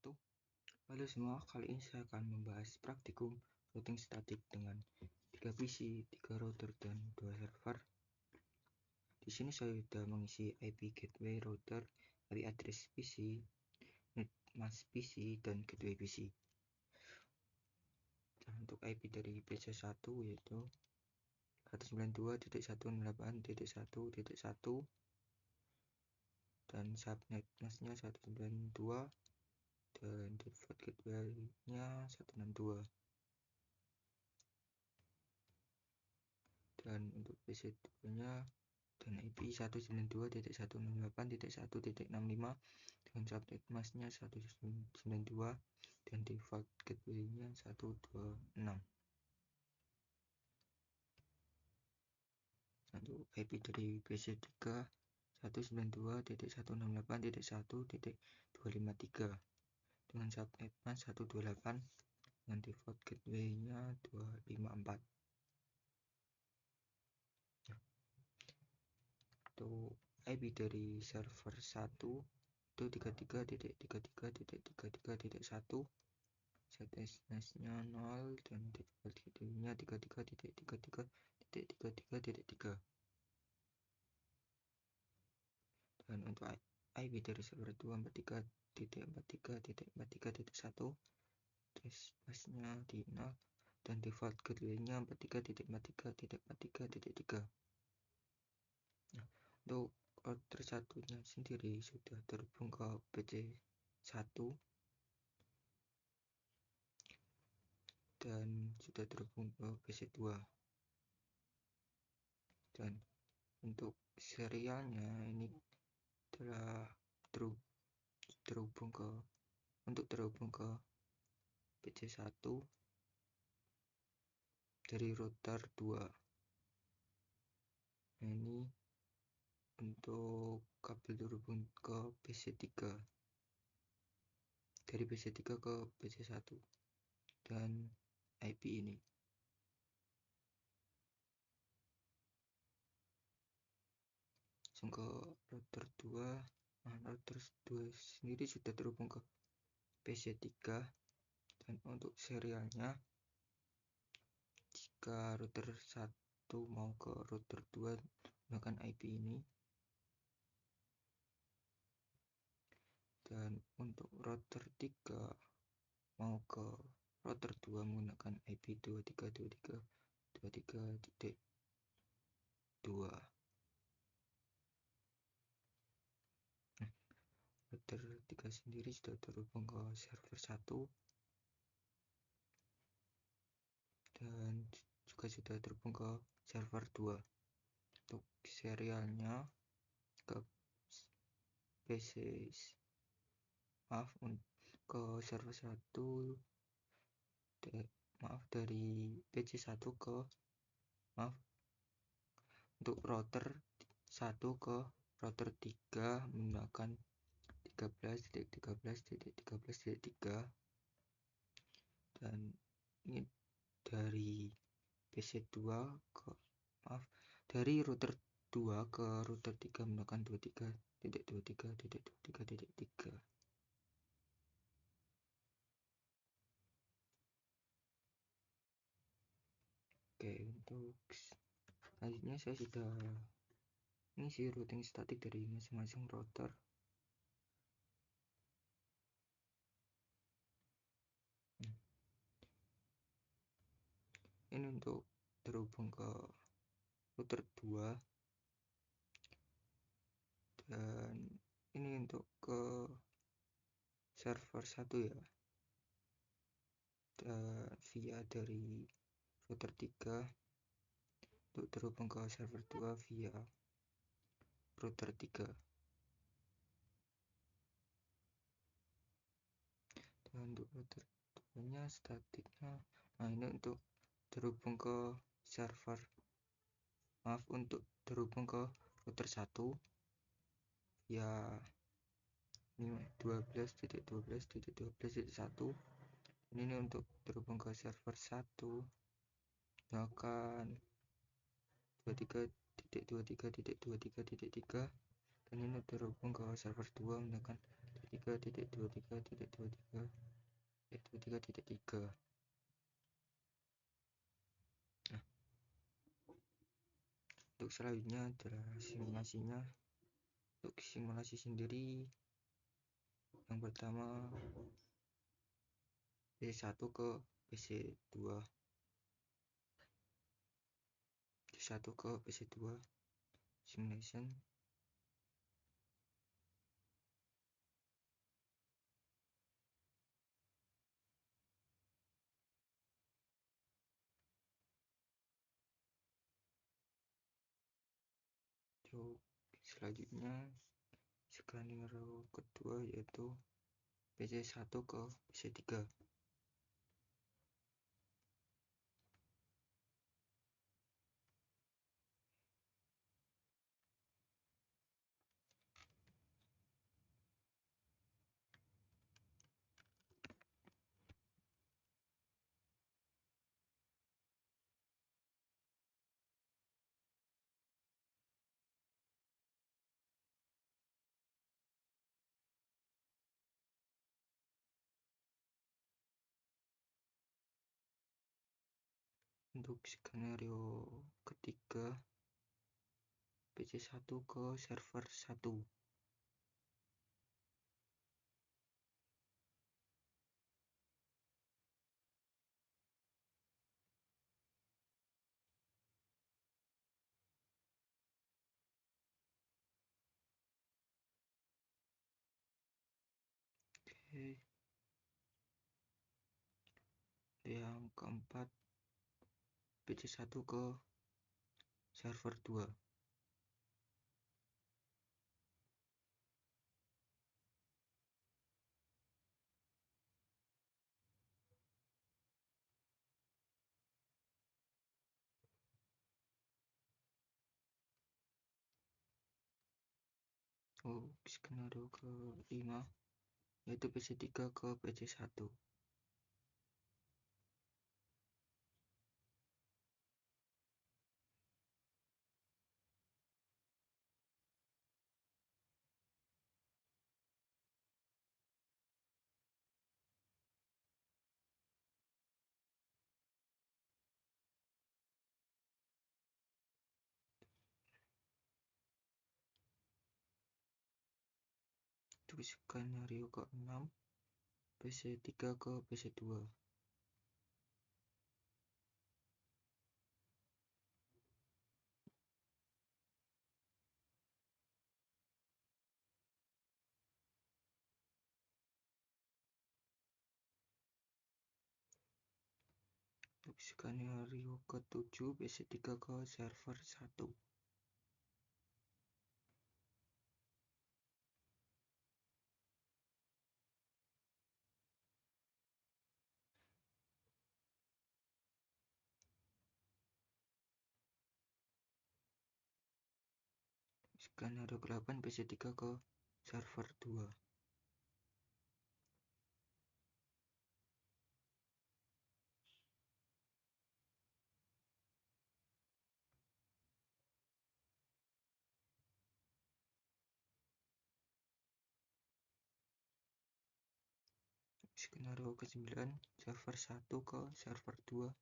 wabarakatuh. Halo semua, kali ini saya akan membahas praktikum routing statik dengan 3 PC, 3 router, dan 2 server. Di sini saya sudah mengisi IP gateway router, IP address PC, netmask PC, dan gateway PC. Dan untuk IP dari PC1 yaitu 192.168.1.1 dan subnet masknya 192 dan default gateway-nya 162. Dan untuk PC2-nya dan IP 192.168.1.65 dengan subnet masknya 192 dan default gateway-nya 126. Untuk IP dari PC3 192.168.1.253 dengan subnet mask 128 dengan default gateway-nya 254. Untuk IP dari server 1 itu 33.33.33.1, subnet masknya 0 dan default gateway-nya 33.33.33.3. Dan untuk IP dari server 2 43.43.43.1, masknya di 0 dan default gateway-nya 43.43.43.3. Untuk router satunya sendiri sudah terhubung ke PC1 dan sudah terhubung ke PC2. Dan untuk serialnya ini telah terhubung ke PC1 dari router 2. Nah, ini untuk kabel terhubung ke PC3 dari PC3 ke PC1 dan IP ini. Langsung ke router 2. Nah, router 2 sendiri sudah terhubung ke PC3 dan untuk serialnya jika router 1 mau ke router 2 menggunakan IP ini, dan untuk router 3 mau ke router 2 menggunakan IP 23.23.23.2. Router 3 sendiri sudah terhubung ke server 1 dan juga sudah terhubung ke server 2. Untuk serialnya ke server 1 dari PC1 ke untuk router 1 ke router 3 menggunakan 13.13.13.3 dan ini dari PC2 dari router 2 ke router 3 menggunakan 23.23.23.3. Oke, untuk selanjutnya saya sudah mengisi routing statik dari masing-masing router. Ini untuk terhubung ke router 2 dan ini untuk ke server 1 ya, dan via dari router 3 untuk terhubung ke server 2 via router 3. Dan untuk router 2 nya statiknya, nah ini untuk terhubung ke server, untuk terhubung ke router 1 via 12.12.12.1. Ini untuk terhubung ke server 1 menggunakan 23.23.23.3 dan ini terhubung ke server 2 menggunakan 3.23.23.23.3. Nah, untuk selanjutnya adalah simulasinya. Untuk simulasi sendiri, yang pertama PC1 ke PC2, PC1 ke PC2 simulation. Untuk selanjutnya skenario kedua yaitu PC1 ke PC3. Untuk skenario ketiga, PC1 ke server 1. Oke. Yang keempat, PC1 ke server 2. Skenario kelima yaitu PC3 ke PC1. Untuk skenario ke-6, PC3 ke PC2. Untuk skenario ke-7, PC3 ke server 1. Skenario ke-8, PC3 ke server 2. Skenario ke-9, server 1 ke server 2.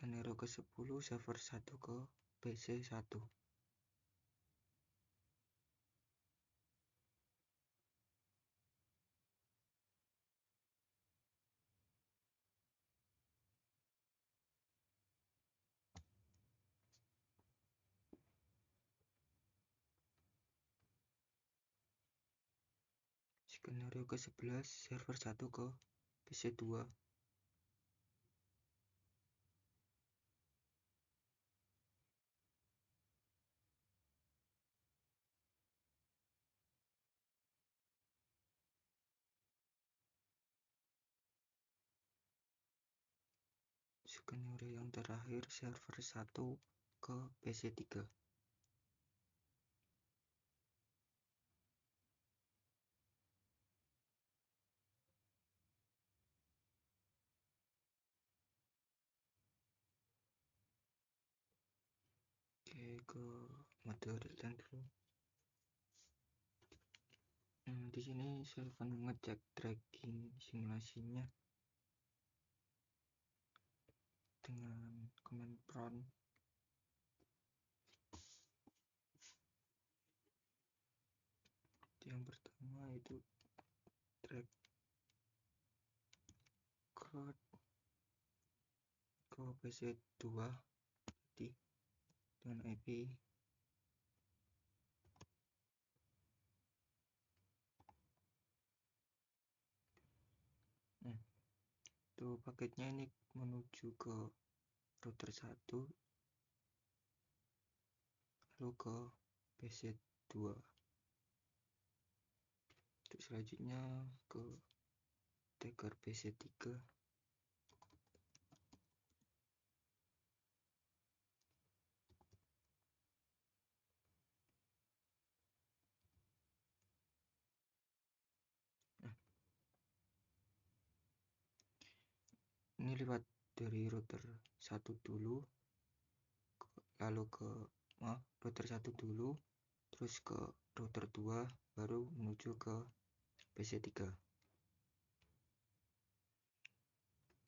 Skenario ke-10, server 1 ke PC1. Skenario ke-11, server 1 ke PC2. Skenario yang terakhir, server 1 ke PC3. ke mode real time dulu. Di sini saya akan mengecek tracking simulasinya dengan command prompt. Yang pertama itu track code ke PC2 dengan IP. Itu paketnya ini menuju ke router 1 lalu ke PC2. Terus selanjutnya ke tagger PC3. Ini lewat dari router 1 dulu, lalu ke router 1 dulu, terus ke router 2, baru menuju ke PC3.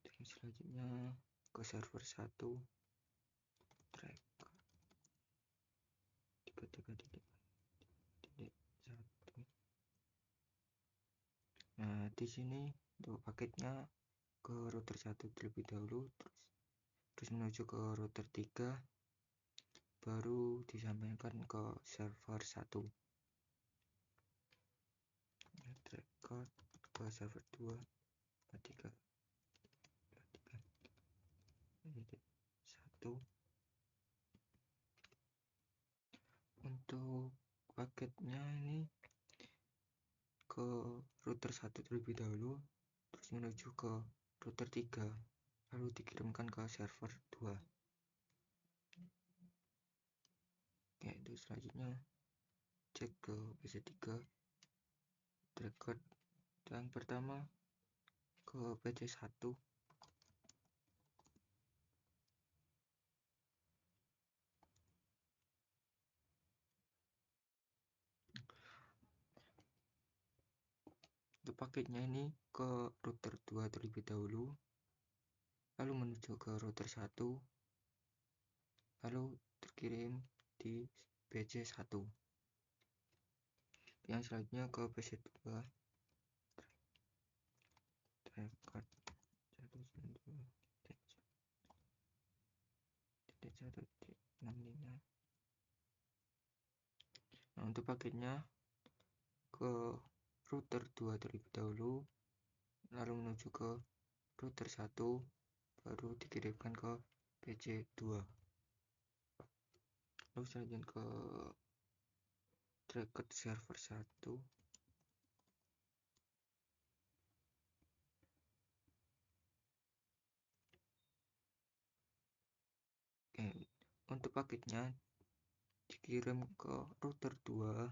Dan selanjutnya ke server 1, track 33.1. Nah, di sini untuk paketnya ke router 1 terlebih dahulu, terus menuju ke router 3, baru disampaikan ke server 1. Track code ke server 2 3 1. Untuk paketnya ini ke router 1 terlebih dahulu, terus menuju ke router 3, lalu dikirimkan ke server 2. Oke, itu selanjutnya cek ke PC3 record. Yang pertama ke PC1. Untuk paketnya ini ke router 2 terlebih dahulu, lalu menuju ke router 1, lalu terkirim di PC1. Yang selanjutnya ke PC2 record 192.1.1.65. Nah, untuk paketnya ke router 2 terlebih dahulu, lalu menuju ke router 1, baru dikirimkan ke PC2. Lalu selanjutnya ke track server 1. Oke, untuk paketnya dikirim ke router 2,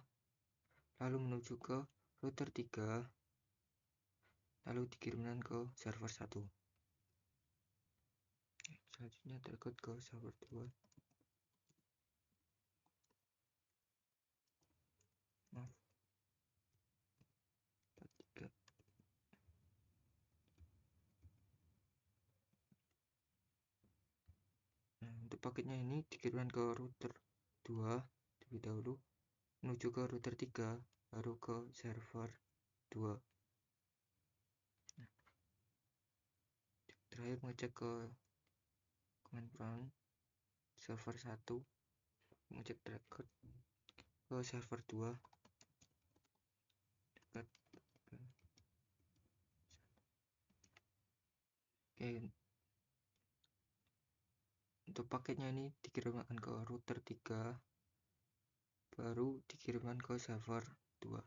lalu menuju ke router 3, lalu dikirimkan ke server 1. Selanjutnya terkait ke server 2. Maaf. 3. Nah, untuk paketnya ini dikirimkan ke router 2 terlebih dahulu, menuju ke router 3, baru ke server 2. Nah, terakhir mengecek ke command prompt server 1, mengecek record ke server 2. Oke, untuk paketnya ini dikirimkan ke router 3, baru dikirimkan ke server 2.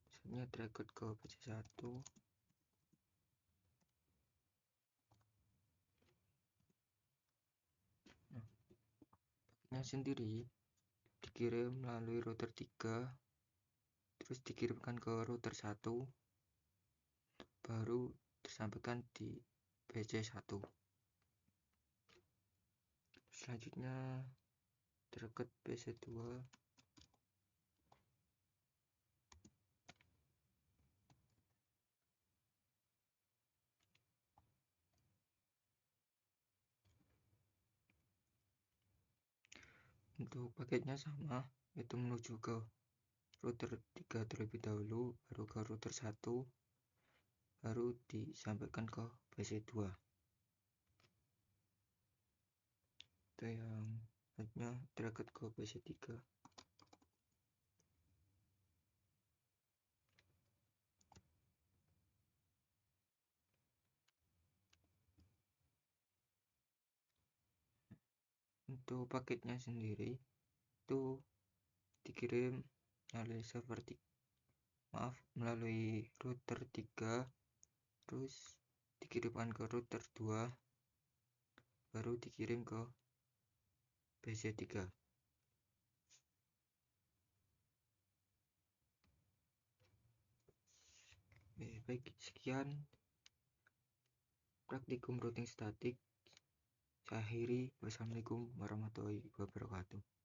Misalnya record ke PC1. Nah, paketnya sendiri dikirim melalui router 3, terus dikirimkan ke router 1, baru disampaikan di PC1. Selanjutnya dekat PC2. Untuk paketnya sama, itu menuju ke router 3 terlebih dahulu, baru ke router 1, baru disampaikan ke PC2. Itu yang hanya dekat ke PC3. Untuk paketnya sendiri itu dikirim melalui router 3, terus dikirimkan ke router 2, baru dikirim ke PC3. Baik, sekian praktikum routing statik. Saya akhiri. Wassalamualaikum warahmatullahi wabarakatuh.